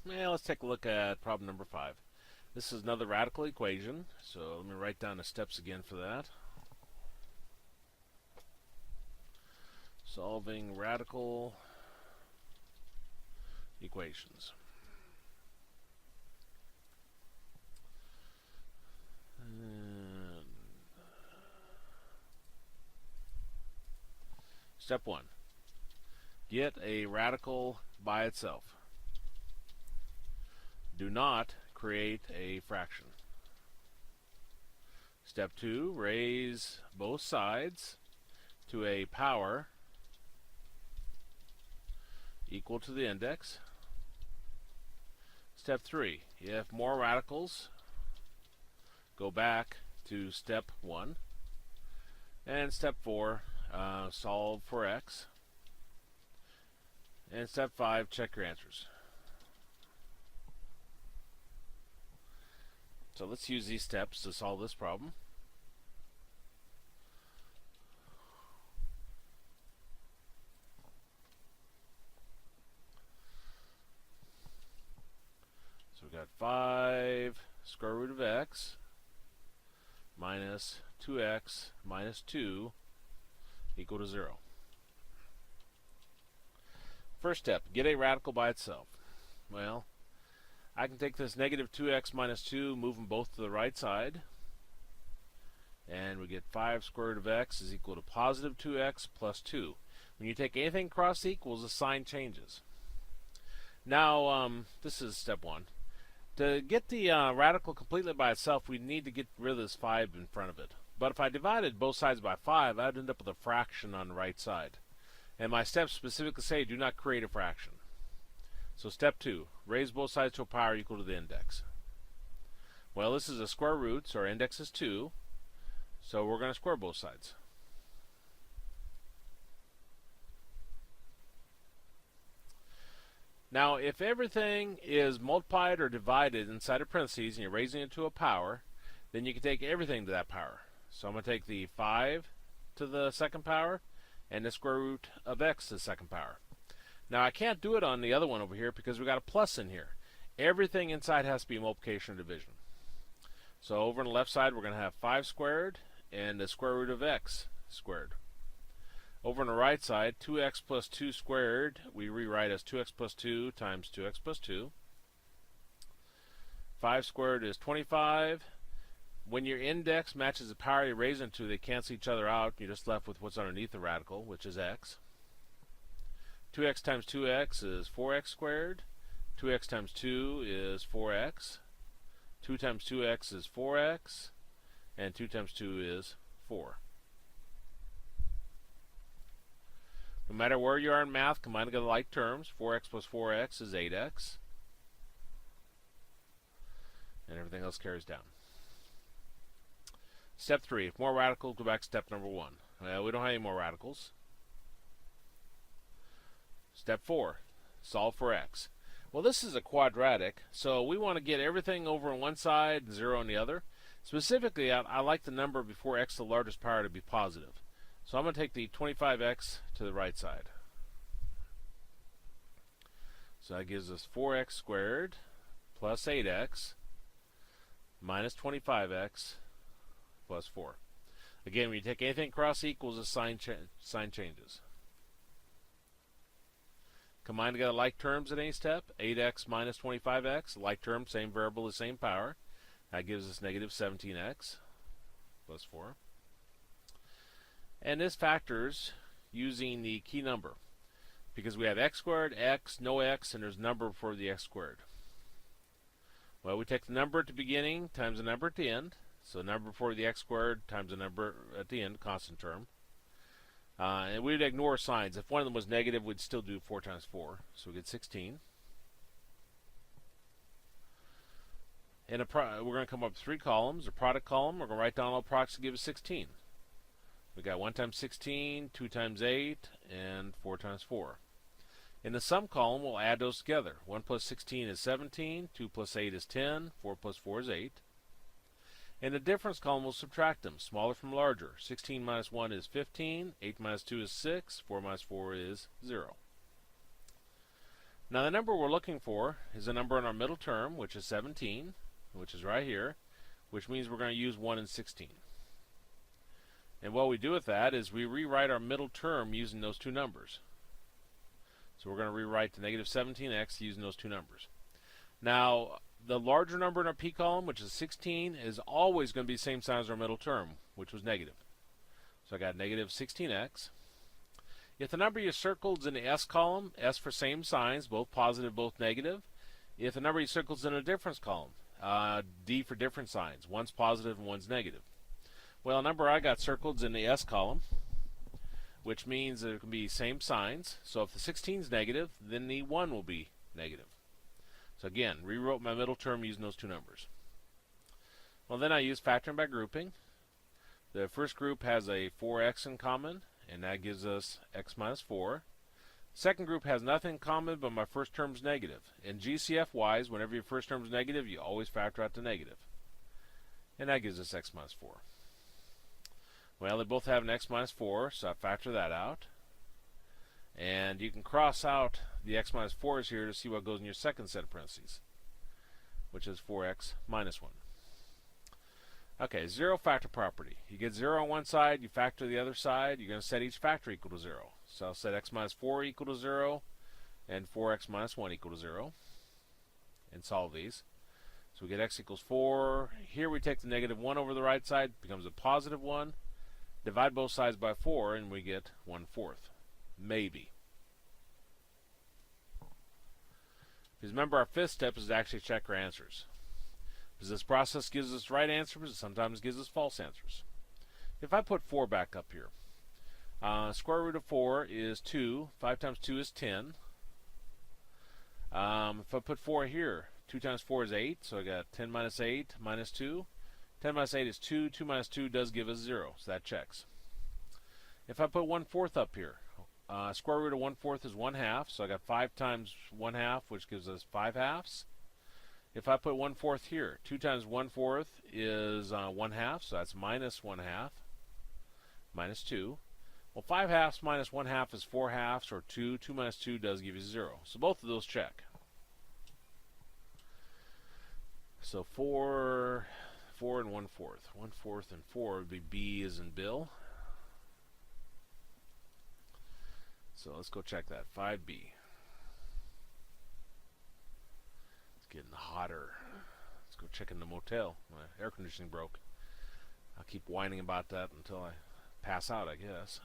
Let's take a look at problem number 5. This is another radical equation, so let me write down the steps again for that. Solving radical equations. Step 1. Get a radical by itself. Do not create a fraction. Step 2. Raise both sides to a power equal to the index. Step 3. If more radicals, go back to step 1. And step 4, solve for x. And step 5, check your answers. So let's use these steps to solve this problem. So we've got 5 square root of x minus 2x minus 2 equal to 0. First step, get a radical by itself. Well, I can take this negative 2x minus 2, move them both to the right side, and we get 5 square root of x is equal to positive 2x plus 2. When you take anything across equals, the sign changes. Now, this is step 1. To get the radical completely by itself, we need to get rid of this 5 in front of it. But if I divided both sides by 5, I'd end up with a fraction on the right side. And my steps specifically say do not create a fraction. So step 2, raise both sides to a power equal to the index. Well, this is a square root, so our index is 2. So we're going to square both sides. Now, if everything is multiplied or divided inside of parentheses and you're raising it to a power, then you can take everything to that power. So I'm going to take the 5 to the second power and the square root of x to the second power. Now, I can't do it on the other one over here because we got a plus in here. Everything inside has to be multiplication or division. So over on the left side, we're going to have 5 squared and the square root of x squared. Over on the right side, 2x plus 2 squared, we rewrite as 2x plus 2 times 2x plus 2. 5 squared is 25. When your index matches the power you're raising to, they cancel each other out. You're just left with what's underneath the radical, which is x. 2x times 2x is 4x squared. 2x times 2 is 4x. 2 times 2x is 4x. And 2 times 2 is 4. No matter where you are in math, combine together like terms. 4x plus 4x is 8x. And everything else carries down. Step 3, if more radicals, go back to step number 1. Well, we don't have any more radicals. Step 4, solve for x. Well, this is a quadratic, so we want to get everything over on one side and 0 on the other. Specifically, I like the number before x to the largest power to be positive. So I'm going to take the 25x to the right side. So that gives us 4x squared plus 8x minus 25x plus 4. Again, when you take anything across equals, the sign changes. Combine together like terms at any step. 8x minus 25x, like term, same variable, the same power. That gives us negative 17x plus 4. And this factors using the key number, because we have x squared, x, no x, and there's a number for the x squared. Well, we take the number at the beginning times the number at the end. So the number for the x squared times the number at the end, constant term. And we'd ignore signs. If one of them was negative, we'd still do 4 times 4. So we get 16. And we're going to come up with 3 columns. A product column, we're going to write down all products to give us 16. We got 1 times 16, 2 times 8, and 4 times 4. In the sum column, we'll add those together. 1 plus 16 is 17, 2 plus 8 is 10, 4 plus 4 is 8. In the difference column, we'll subtract them, smaller from larger. 16 minus 1 is 15, 8 minus 2 is 6, 4 minus 4 is 0. Now the number we're looking for is a number in our middle term, which is 17, which is right here, which means we're going to use 1 and 16. And what we do with that is we rewrite our middle term using those two numbers. So we're going to rewrite the negative 17x using those two numbers. Now, the larger number in our p column, which is 16, is always going to be the same sign as our middle term, which was negative. So I got negative 16x. If the number you circled is in the s column, s for same signs, both positive, both negative. If the number you circled is in a difference column, d for different signs, one's positive and one's negative. Well, the number I got circled is in the s column, which means it can be same signs. So if the 16 is negative, then the 1 will be negative. So again, rewrote my middle term using those two numbers. Well, then I use factoring by grouping. The first group has a 4x in common, and that gives us x minus 4. Second group has nothing in common, but my first term is negative. And GCF-wise, whenever your first term is negative, you always factor out the negative. And that gives us x minus 4. Well, they both have an x minus 4, so I factor that out. And you can cross out the x minus 4s here to see what goes in your second set of parentheses, which is 4x minus 1. Okay, zero factor property. You get 0 on one side, you factor the other side, you're going to set each factor equal to 0. So I'll set x minus 4 equal to 0 and 4x minus 1 equal to 0 and solve these. So we get x equals 4. Here we take the negative 1 over the right side, becomes a positive 1. Divide both sides by 4 and we get 1/4. Maybe. Because remember, our fifth step is to actually check our answers. Because this process gives us right answers, it sometimes gives us false answers. If I put 4 back up here, square root of 4 is 2. 5 times 2 is 10. If I put 4 here, 2 times 4 is 8, so I got 10 minus 8 minus 2. 10 minus 8 is 2. 2 minus 2 does give us 0, so that checks. If I put 1/4 up here, square root of 1/4 is 1/2, so I got 5 times 1/2, which gives us 5 halves. If I put 1/4 here, 2 times 1/4 is 1/2, so that's minus 1/2, minus 2. Well, 5 halves minus 1/2 is 4 halves, or 2. 2 minus 2 does give you 0. So both of those check. So 4 and 1/4. 1/4 and 4 would be B as in Bill. So let's go check that. 5B. It's getting hotter. Let's go check in the motel. My air conditioning broke. I'll keep whining about that until I pass out, I guess.